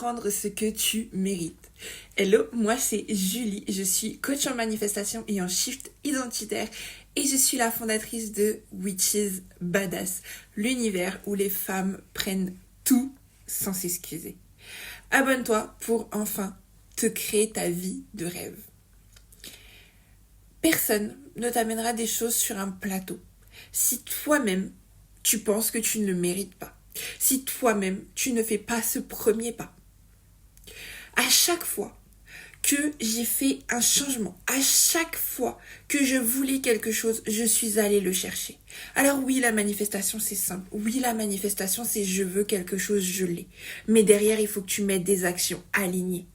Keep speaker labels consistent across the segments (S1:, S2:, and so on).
S1: prendre ce que tu mérites. Hello, moi c'est Julie, je suis coach en manifestation et en shift identitaire et je suis la fondatrice de Witches Badass, l'univers où les femmes prennent tout sans s'excuser. Abonne-toi pour enfin te créer ta vie de rêve. Personne ne t'amènera des choses sur un plateau si toi-même tu penses que tu ne le mérites pas. Si toi-même, tu ne fais pas ce premier pas. À chaque fois que j'ai fait un changement, à chaque fois que je voulais quelque chose, je suis allée le chercher. Alors oui, la manifestation, c'est simple. Oui, la manifestation, c'est je veux quelque chose, je l'ai. Mais derrière, il faut que tu mettes des actions alignées.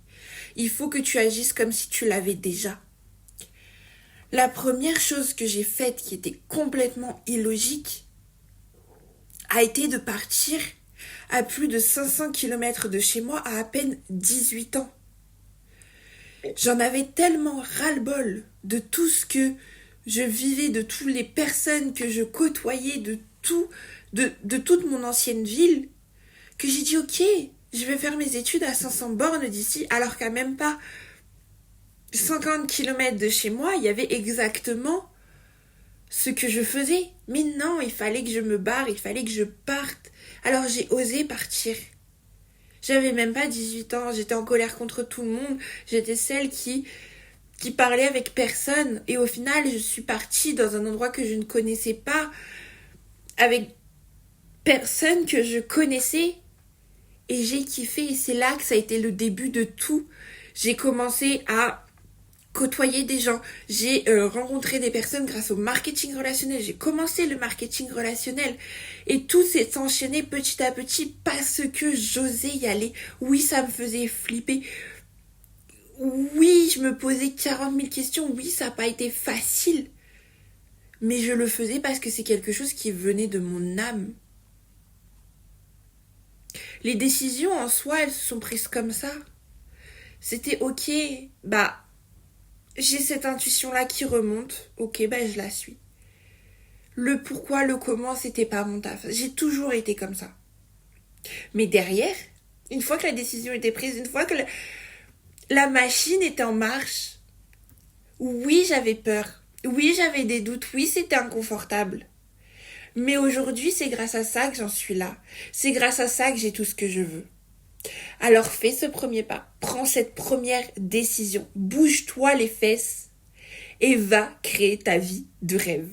S1: Il faut que tu agisses comme si tu l'avais déjà. La première chose que j'ai faite qui était complètement illogique a été de partir à plus de 500 km de chez moi à peine 18 ans. J'en avais tellement ras-le-bol de tout ce que je vivais, de toutes les personnes que je côtoyais, de toute mon ancienne ville, que j'ai dit ok, je vais faire mes études à 500 bornes d'ici, alors qu'à même pas 50 km de chez moi, il y avait exactement ce que je faisais. Mais non, il fallait que je me barre, il fallait que je parte. Alors j'ai osé partir. J'avais même pas 18 ans, j'étais en colère contre tout le monde. J'étais celle qui parlait avec personne. Et au final, je suis partie dans un endroit que je ne connaissais pas, avec personne que je connaissais. Et j'ai kiffé. Et c'est là que ça a été le début de tout. J'ai commencé à côtoyer des gens, j'ai rencontré des personnes grâce au marketing relationnel, j'ai commencé le marketing relationnel et tout s'est enchaîné petit à petit parce que j'osais y aller. Oui, ça me faisait flipper, oui, je me posais 40 000 questions, oui, ça n'a pas été facile, mais je le faisais parce que c'est quelque chose qui venait de mon âme. Les décisions en soi, elles se sont prises comme ça. C'était ok, j'ai cette intuition-là qui remonte, ok, je la suis. Le pourquoi, le comment, c'était pas mon taf. J'ai toujours été comme ça. Mais derrière, une fois que la décision était prise, une fois que la machine était en marche, oui, j'avais peur. Oui, j'avais des doutes. Oui, c'était inconfortable. Mais aujourd'hui, c'est grâce à ça que j'en suis là. C'est grâce à ça que j'ai tout ce que je veux. Alors fais ce premier pas, prends cette première décision, bouge-toi les fesses et va créer ta vie de rêve.